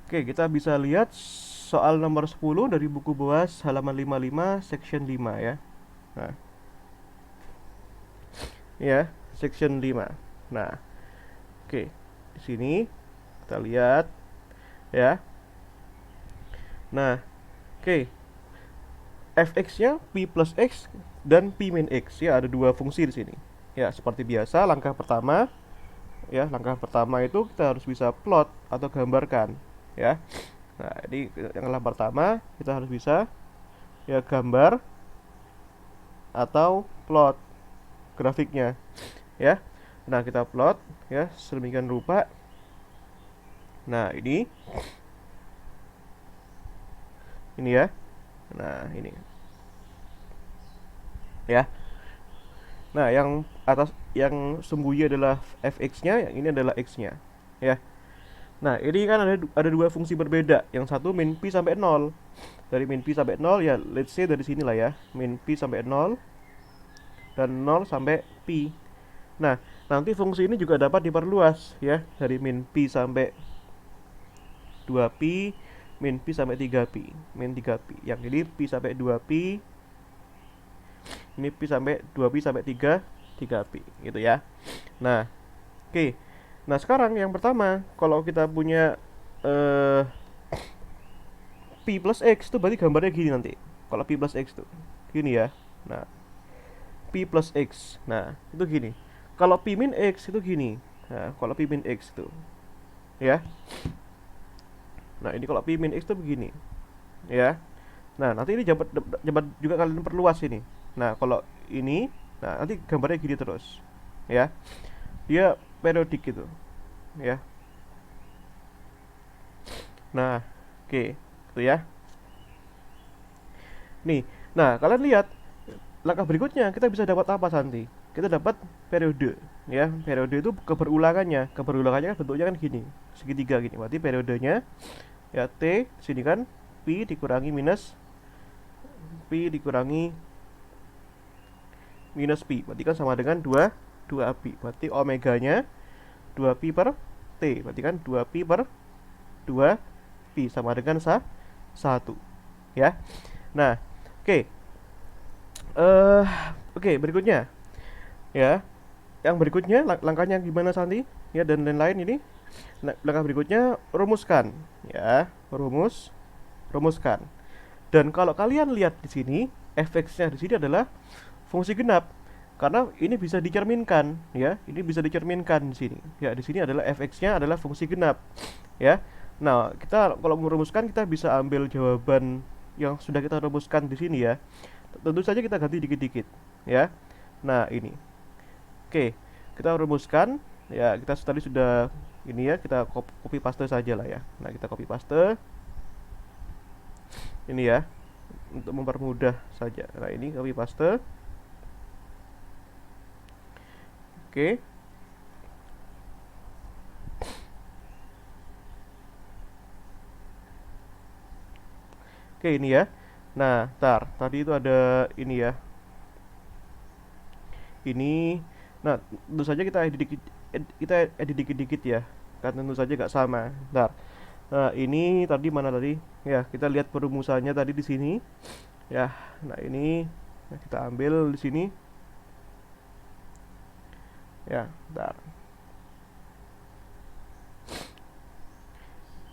Oke, kita bisa lihat soal nomor 10 dari buku BOAS halaman 55 section 5 ya. Nah, ya, section 5. Nah, oke. Di sini kita lihat ya. Nah, oke. Fx-nya P plus X dan P min X ya, ada dua fungsi di sini. Ya, seperti biasa langkah pertama itu kita harus bisa plot atau gambarkan ya. Nah, jadi yang pertama kita harus bisa ya gambar atau plot grafiknya ya. Nah, kita plot ya sedemikian rupa. Nah, ini ya. Nah, ini ya. Nah, yang atas yang sembunyi adalah fx-nya, yang ini adalah x-nya ya. Nah, ini kan ada dua fungsi berbeda. Yang satu min pi sampai 0. Dari min pi sampai 0 ya, let's say dari sini lah ya. Min pi sampai 0 dan 0 sampai pi. Nah, nanti fungsi ini juga dapat diperluas ya, dari min pi sampai 2pi, min pi sampai 3pi, min 3pi. Yang ini pi sampai 2pi, ini pi sampai 2pi sampai 3pi gitu ya. Nah, oke. Nah, sekarang yang pertama, kalau kita punya eh pi plus x itu berarti gambarnya gini nanti. Kalau pi plus x tuh gini ya. Nah, pi plus x. Nah, itu gini. Kalau pi min x itu gini. Nah, kalau pi min x itu ya. Nah, ini kalau pi min x itu begini. Ya. Nah, nanti ini jabat juga kalian perluas ini. Nah, kalau ini, nah nanti gambarnya gini terus. Ya. Dia periodik gitu. Ya. Nah, oke. Itu ya. Nih. Nah, kalian lihat langkah berikutnya kita bisa dapat apa nanti? Kita dapat periode, ya. Periode itu keberulangannya. Keberulangannya kan bentuknya kan gini, segitiga gini. Berarti periodenya ya t sini kan pi dikurangi minus pi dikurangi minus pi. Berarti kan sama dengan 2 pi. Berarti omeganya 2 pi per t. Berarti kan 2 pi per 2 pi sama dengan 1. Ya. Nah, oke. Oke, berikutnya ya. Yang berikutnya langkahnya gimana Santi? Ya, dan lain-lain ini. Nah, langkah berikutnya rumuskan ya, rumuskan. Dan kalau kalian lihat di sini, fx-nya di sini adalah fungsi genap. Karena ini bisa dicerminkan ya, ini bisa dicerminkan di sini. Ya, di sini adalah fx-nya adalah fungsi genap ya. Nah, kita kalau merumuskan kita bisa ambil jawaban yang sudah kita rumuskan di sini ya. Tentu saja kita ganti dikit-dikit ya. Nah, ini. Oke, kita rumuskan ya, kita tadi sudah ini ya, kita copy paste saja lah ya. Nah, kita copy paste ini ya untuk mempermudah saja. Nah, ini copy paste. Oke. Oke, ini ya. Nah, tadi itu ada ini ya. Ini. Nah, tentu saja kita edit dikit-dikit ya. Kan tentu saja nggak sama. Ntar. Nah, ini tadi mana tadi? Ya, kita lihat perumusannya tadi di sini. Ya, nah ini kita ambil di sini. Ya, ntar.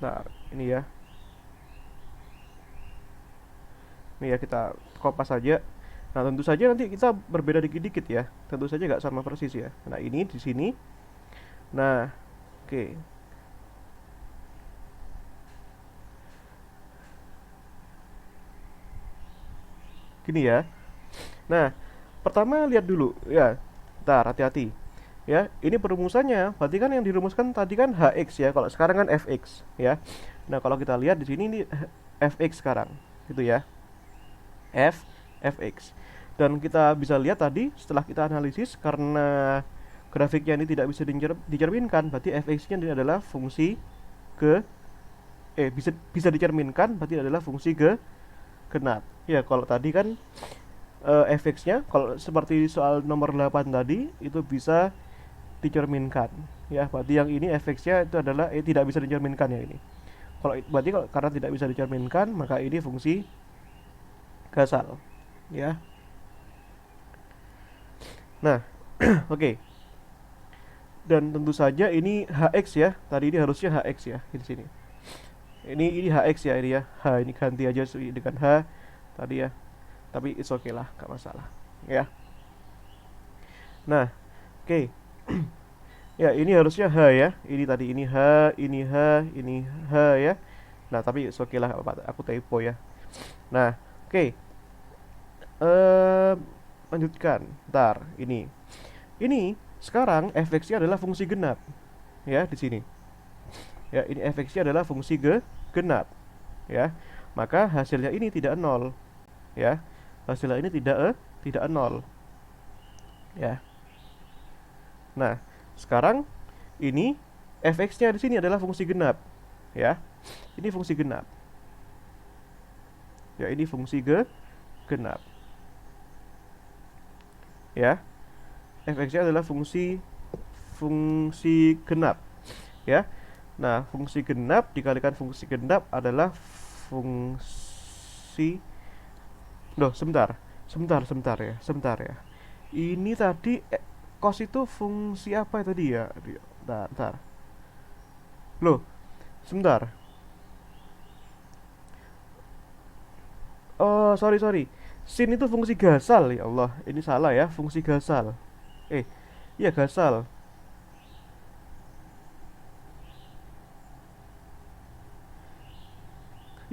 Nah, ini ya. Ini ya kita kopas saja. Nah, tentu saja nanti kita berbeda dikit-dikit ya. Tentu saja nggak sama persis ya. Nah, ini di sini. Nah, oke. Gini ya. Nah, pertama lihat dulu ya. Ntar hati-hati. Ya, ini perumusannya. Berarti kan yang dirumuskan tadi kan hx ya. Kalau sekarang kan fx ya. Nah, kalau kita lihat di sini ini fx sekarang. Gitu ya. fx. Dan kita bisa lihat tadi setelah kita analisis karena grafiknya ini tidak bisa dicerminkan, berarti fx-nya ini adalah fungsi ke bisa bisa dicerminkan, berarti adalah fungsi ke genap. Ya, kalau tadi kan fx-nya kalau seperti soal nomor 8 tadi itu bisa dicerminkan. Ya, berarti yang ini fx-nya itu adalah tidak bisa dicerminkan ya ini. Berarti kalau karena tidak bisa dicerminkan, maka ini fungsi Gasal, ya. Nah, oke. Dan tentu saja ini Hx ya. Tadi ini harusnya Hx ya di sini. Ini Hx ya ini ya. H ini ganti aja dengan H tadi ya. Tapi it's okay lah, gak masalah. Ya. Nah, oke. Ya, ini harusnya H ya. Ini tadi ini H, ini H, ini H ya. Nah, tapi it's okay lah, aku typo ya. Nah, oke. Lanjutkan. Ntar, ini. Ini sekarang fx-nya adalah fungsi genap. Ya, di sini. Ya, ini fx-nya adalah fungsi genap. Ya. Maka hasilnya ini tidak nol. Ya. Hasilnya ini tidak nol. Ya. Nah, sekarang ini fx-nya di sini adalah fungsi genap. Ya. Ini fungsi genap. Ya, ini fungsi genap. Ya. Fx-nya adalah fungsi genap. Ya. Nah, fungsi genap dikalikan fungsi genap adalah fungsi sebentar. Sebentar ya. Ini tadi cos itu fungsi apa tadi ya? Bentar. Loh, sebentar. Oh, sorry. Sin itu fungsi Gasal, ya Allah. Ini salah ya, fungsi Gasal. Iya Gasal.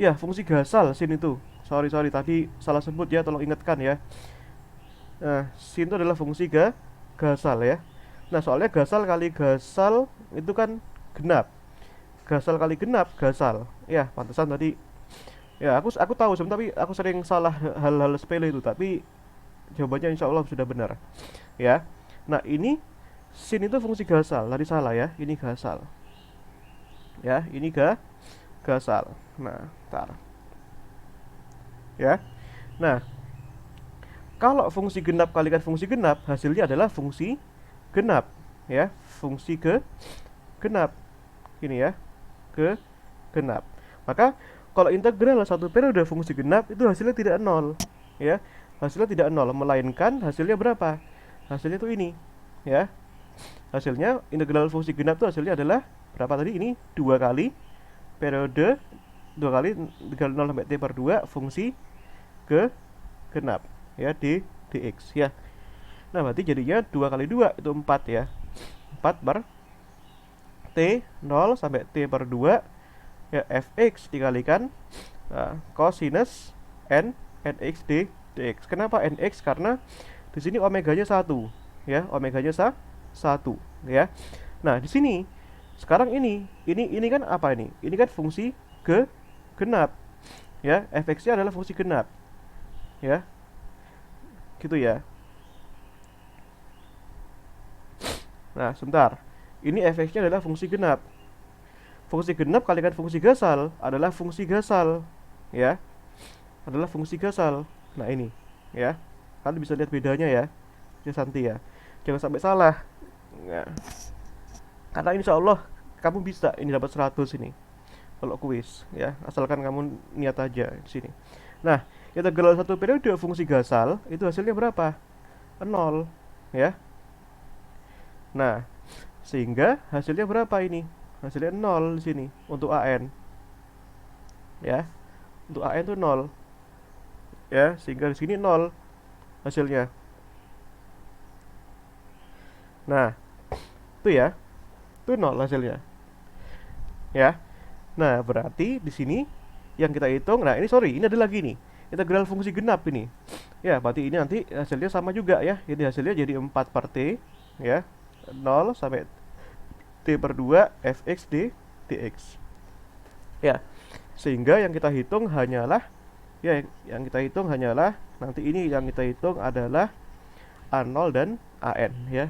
Ya, fungsi Gasal sin itu. Sorry, tadi salah sebut ya, tolong ingatkan ya. Nah, sin itu adalah fungsi Gasal ya. Nah, soalnya Gasal kali Gasal itu kan genap. Gasal kali genap Gasal. Ya, pantesan tadi. Ya, aku tahu sebenarnya, tapi aku sering salah hal-hal sepele itu, tapi jawabannya insya Allah sudah benar. Ya. Nah, ini sin itu fungsi Gasal. Tadi salah ya. Ini Gasal. Ya, ini Gasal. Nah, ntar. Ya. Nah, kalau fungsi genap kalikan fungsi genap, hasilnya adalah fungsi genap, ya, fungsi genap. Ini ya, genap. Maka kalau integral satu periode fungsi genap itu hasilnya tidak nol, ya. Hasilnya tidak nol, melainkan hasilnya berapa? Hasilnya itu ini, ya. Hasilnya integral fungsi genap itu hasilnya adalah berapa tadi? Ini 2 kali periode 2 kali 0 sampai t per 2 fungsi genap ya dx ya. Nah, berarti jadinya 2 kali 2 itu 4 ya. 4 per t 0 sampai t per 2 ya fx dikalikan cosinus nx dx. Kenapa nx? Karena di sini omeganya 1 ya, omeganya 1 ya. Nah, di sini sekarang ini kan apa ini? Ini kan fungsi genap ya, fx-nya adalah fungsi genap ya, gitu ya. Nah, sebentar, ini fx-nya adalah fungsi genap. Fungsi genap kalikan fungsi Gasal adalah fungsi Gasal ya, adalah fungsi Gasal. Nah, ini ya, kalian bisa lihat bedanya ya, Santi ya, jangan sampai salah ya. Karena insya Allah kamu bisa ini dapat 100 ini kalau kuis ya, asalkan kamu niat aja di sini. Nah, integral satu periode fungsi Gasal itu hasilnya berapa? 0 ya. Nah, sehingga hasilnya berapa ini? Hasilnya 0 di sini untuk AN. Ya. Untuk AN itu 0. Ya, sehingga di sini 0 hasilnya. Nah, itu ya. Itu 0 hasilnya. Ya. Nah, berarti di sini yang kita hitung, nah ini sorry, ini ada lagi nih, integral fungsi genap ini. Ya, berarti ini nanti hasilnya sama juga ya. Ini hasilnya jadi 4 per T ya. 0 sampai T per 2 fx dx. Ya. Sehingga yang kita hitung hanyalah nanti ini yang kita hitung adalah A0 dan AN ya.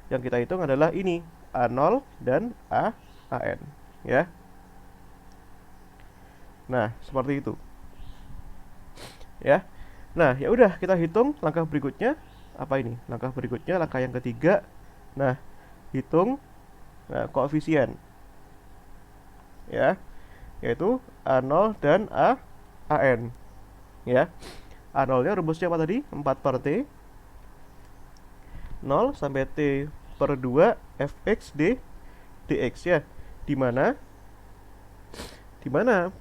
Yang kita hitung adalah ini A0 dan AN ya. Nah, seperti itu. Ya. Nah, ya udah kita hitung langkah berikutnya apa ini? Langkah berikutnya langkah yang ketiga. Nah, hitung koefisien. ya, yaitu A0 dan AN ya. A0 nya rumusnya apa tadi? 4 per T 0 sampai T per 2 fx dx ya, dimana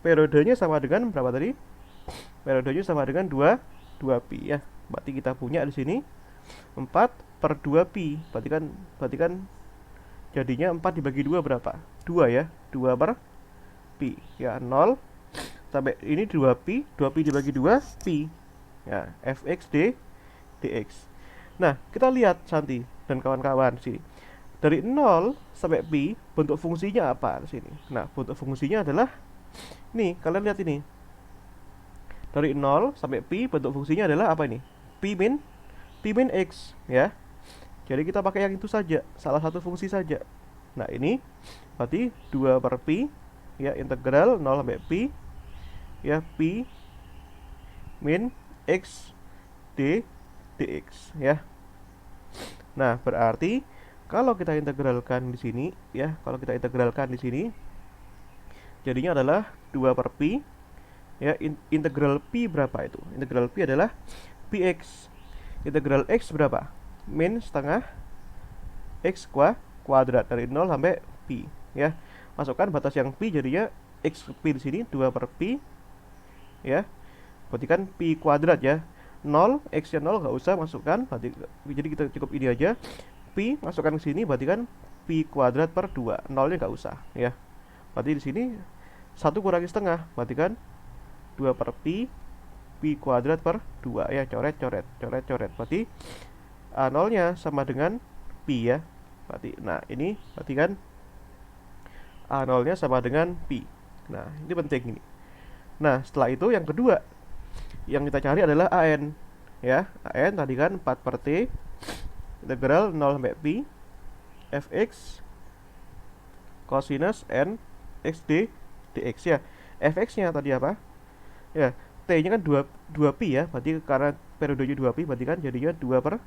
periodenya sama dengan berapa tadi? Periodenya sama dengan 2pi ya. Berarti kita punya di sini 4 per 2pi. Berarti kan jadinya 4 dibagi 2 berapa? 2 ya. 2 per pi. Ya, 0 sampai ini 2pi, 2pi dibagi 2 pi. Ya, fx dx. Nah, kita lihat Santi dan kawan-kawan sini. Dari 0 sampai pi, bentuk fungsinya apa di sini? Nah, bentuk fungsinya adalah nih, kalian lihat ini. Dari 0 sampai pi, bentuk fungsinya adalah apa ini? Pi min x ya. Jadi kita pakai yang itu saja, salah satu fungsi saja. Nah, ini berarti 2 per pi ya, integral 0 sampai pi ya, pi min x dx ya. Nah, berarti kalau kita integralkan di sini ya, jadinya adalah 2 per pi ya, integral pi berapa itu? Integral pi adalah px. Integral x berapa? Min setengah x kuadrat dari 0 sampai pi ya. Masukkan batas yang pi, jadinya x pi di sini 2 per pi ya. Berarti kan pi kuadrat ya. 0, x nya 0 nggak usah masukkan, berarti jadi kita cukup ini aja. Pi masukkan ke sini, berarti kan pi kuadrat per 2, 0 nya nggak usah ya. Berarti di sini 1 kurangi setengah, berarti kan 2 per pi kuadrat per 2 ya, coret. Berarti A0 nya sama dengan pi ya. Berarti nah ini berarti kan A0 nya sama dengan pi. Nah, ini penting ini. Nah, setelah itu yang kedua yang kita cari adalah AN ya. AN tadi kan 4 per T integral 0 sampai pi fx cosinus n x dx ya. Fx nya tadi apa? Ya, T nya kan 2 pi ya. Berarti karena periodenya 2 pi, berarti kan jadinya 2 per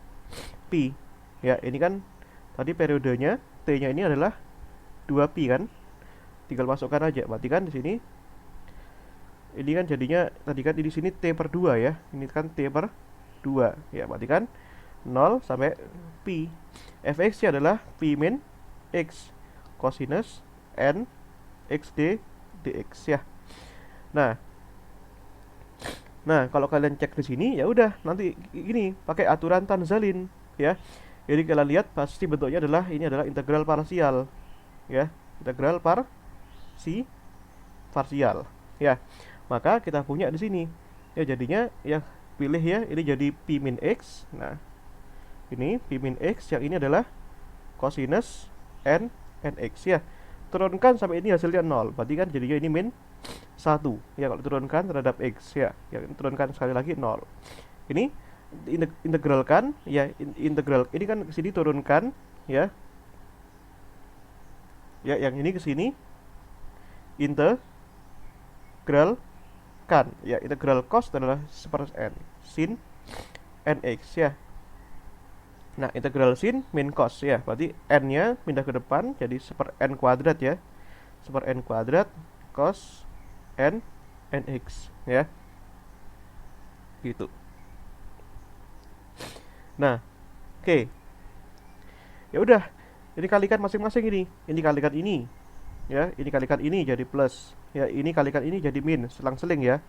pi. Ya, ini kan tadi periodenya T nya ini adalah 2 pi kan. Tinggal masukkan aja. Berarti kan di sini ini kan jadinya tadi kan di sini T per 2 ya. Ini kan T per 2 ya. Berarti kan 0 sampai pi. Fx nya adalah pi min x cosinus n x dx ya. Nah, kalau kalian cek di sini ya udah nanti ini pakai aturan Tanzalin ya. Jadi kalian lihat pasti bentuknya adalah ini adalah integral parsial ya. Integral parsial ya. Maka kita punya di sini ya, jadinya ya pilih ya, ini jadi pi min x. Nah, ini pi min x, yang ini adalah cosinus nx ya. Turunkan sampai ini hasilnya 0, berarti kan jadinya ini min 1 ya kalau turunkan terhadap x ya. Yang turunkan sekali lagi 0. Ini integralkan ya, integral ini kan ke sini turunkan ya. Ya, yang ini ke sini integral kan ya, integral cos adalah 1 n sin nx ya. Nah, integral sin min cos ya, berarti n nya pindah ke depan jadi 1 n kuadrat ya, 1 n kuadrat cos nx ya, gitu. Nah, oke. Ya udah, ini kalikan masing-masing ini kalikan ini ya, ini kalikan ini jadi plus ya, ini kalikan ini jadi min, selang-seling ya.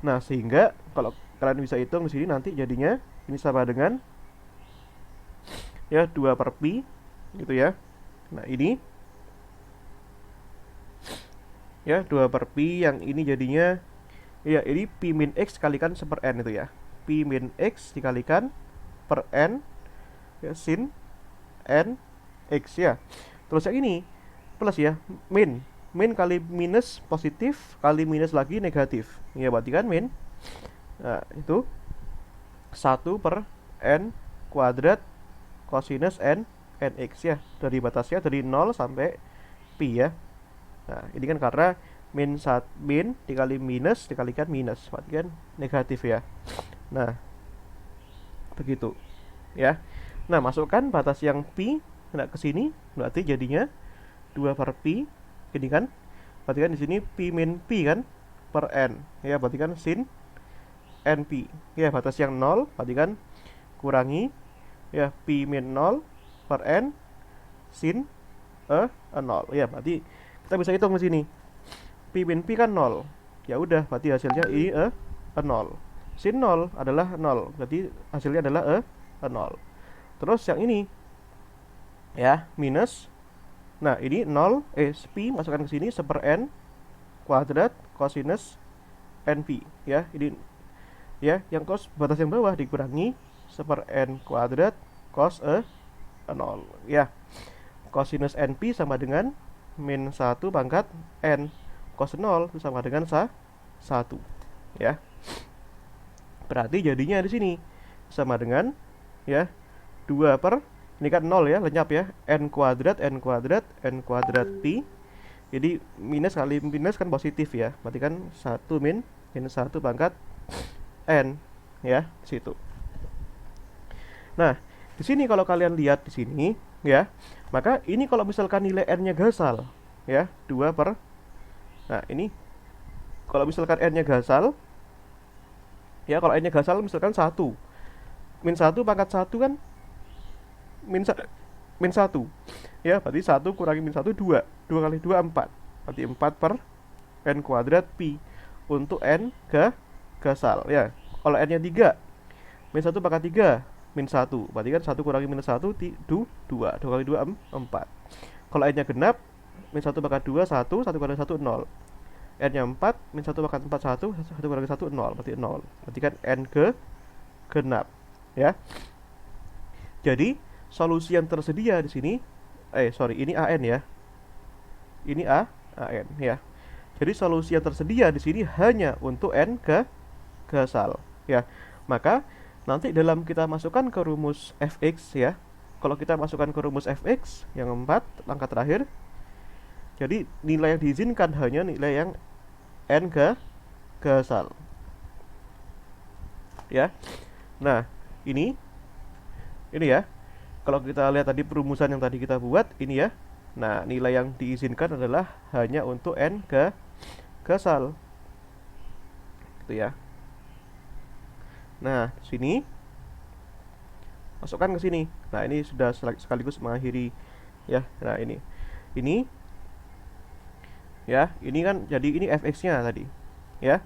Nah, sehingga kalau kalian bisa hitung di sini nanti jadinya ini sama dengan ya 2 per pi gitu ya. Nah, ini ya 2 per pi, yang ini jadinya ya ini pi min x kalikan 1 n itu ya. Pi min x dikalikan per n ya, sin n x ya. Terus yang ini plus ya, min kali minus positif kali minus lagi negatif ya, berarti kan min. Nah, itu 1 per n kuadrat cosinus nx ya, dari batasnya dari 0 sampai pi ya. Nah, ini kan karena min dikali minus dikalikan minus, berarti kan negatif ya. Nah, begitu ya. Nah, masukkan batas yang pi, nah ke sini berarti jadinya 2 per pi ini kan berarti kan di sini P min P kan per N, ya berarti kan sin NP, ya batas yang 0 berarti kan kurangi ya P min 0 per N sin 0, ya berarti kita bisa hitung di sini P min P kan 0, ya udah berarti hasilnya ini 0, sin 0 adalah 0, berarti hasilnya adalah 0. Terus yang ini ya minus, nah ini 0 P masukkan ke sini seper N kuadrat cosinus NP, ya ini ya yang cos batas yang bawah dikurangi seper N kuadrat cos 0, ya cosinus NP sama dengan min 1 pangkat N, cos 0 itu sama dengan 1, ya berarti jadinya di sini sama dengan ya 2 per ini kan 0 ya, lenyap ya, N kuadrat P, jadi minus kali minus kan positif ya, berarti kan 1 min 1 pangkat N, ya situ. Nah di sini kalau kalian lihat di sini ya, maka ini kalau misalkan nilai N nya gasal ya 2 per, nah ini kalau misalkan N nya gasal ya, kalau N nya gasal misalkan 1 min 1 pangkat 1 kan min 1 ya, berarti 1 kurangi min 1 2 kali 2 4, berarti 4 per N kuadrat P untuk N gasal ya. Kalau N nya 3 min 1 pangkat 3 min 1, berarti kan 1 kurangi minus 1 2 kali 2 4. Kalau N nya genap min 1 pangkat 2 1 kurangi 1 0, N nya 4 min 1 pangkat 4 1 kurangi 1 0, berarti 0, berarti kan N genap ya. Jadi solusi yang tersedia di sini ini AN ya, ini AN ya. Jadi solusi yang tersedia di sini hanya untuk N gasal ya. Maka nanti dalam kita masukkan ke rumus fx ya, kalau kita masukkan ke rumus fx yang 4 langkah terakhir, jadi nilai yang diizinkan hanya nilai yang N gasal ya. Nah ini ya, kalau kita lihat tadi perumusan yang tadi kita buat ini ya, nah nilai yang diizinkan adalah hanya untuk N gasal gitu ya. Nah sini masukkan ke sini, nah ini sudah sekaligus mengakhiri ya. Nah ini ya, ini kan jadi ini fx nya tadi ya,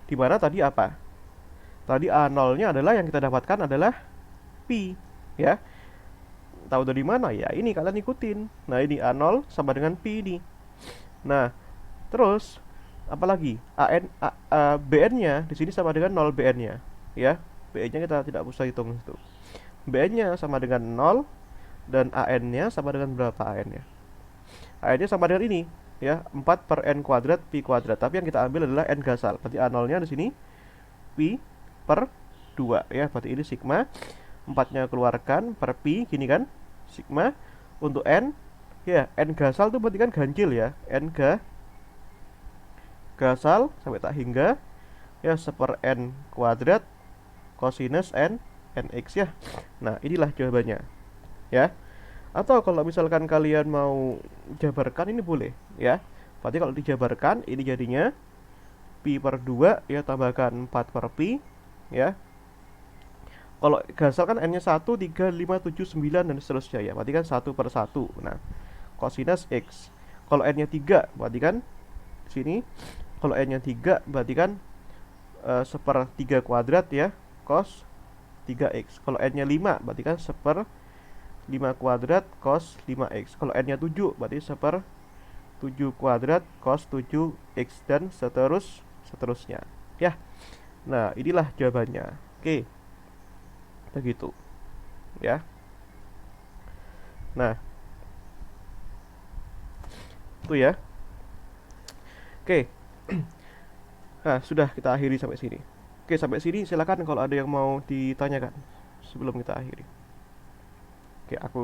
dimana tadi apa, tadi A0 nya adalah yang kita dapatkan adalah P ya. Tahu dari mana ya, ini kalian ikutin. Nah ini A0 sama dengan P ini. Nah terus apalagi BN nya di sini sama dengan 0 BN nya ya, BN nya kita tidak usah hitung itu, BN nya sama dengan 0 dan AN nya sama dengan berapa, AN nya sama dengan ini ya, 4 per N kuadrat P kuadrat, tapi yang kita ambil adalah N gasal, berarti A0 nya di sini P per 2 ya, berarti ini sigma 4 nya keluarkan per P gini kan, sigma untuk N ya, N gasal itu berarti kan ganjil ya, N gasal sampai tak hingga ya seper N kuadrat cosinus NX ya. Nah inilah jawabannya ya. Atau kalau misalkan kalian mau jabarkan ini boleh ya, berarti kalau dijabarkan ini jadinya P per 2 ya, tambahkan 4 per P ya. Kalau gasal kan N nya 1, 3, 5, 7, 9 dan seterusnya ya, berarti kan 1 per 1. Nah cosinus X, kalau N nya 3 berarti kan sini, kalau N nya 3 berarti kan seper 3 kuadrat ya, cos 3x. Kalau N nya 5 berarti kan seper 5 kuadrat cos 5x. Kalau N nya 7 berarti seper 7 kuadrat cos 7x dan seterusnya ya. Nah inilah jawabannya. Oke, begitu ya. Nah itu ya. Oke. Nah sudah, kita akhiri sampai sini. Oke, sampai sini silakan kalau ada yang mau ditanyakan sebelum kita akhiri. Oke, aku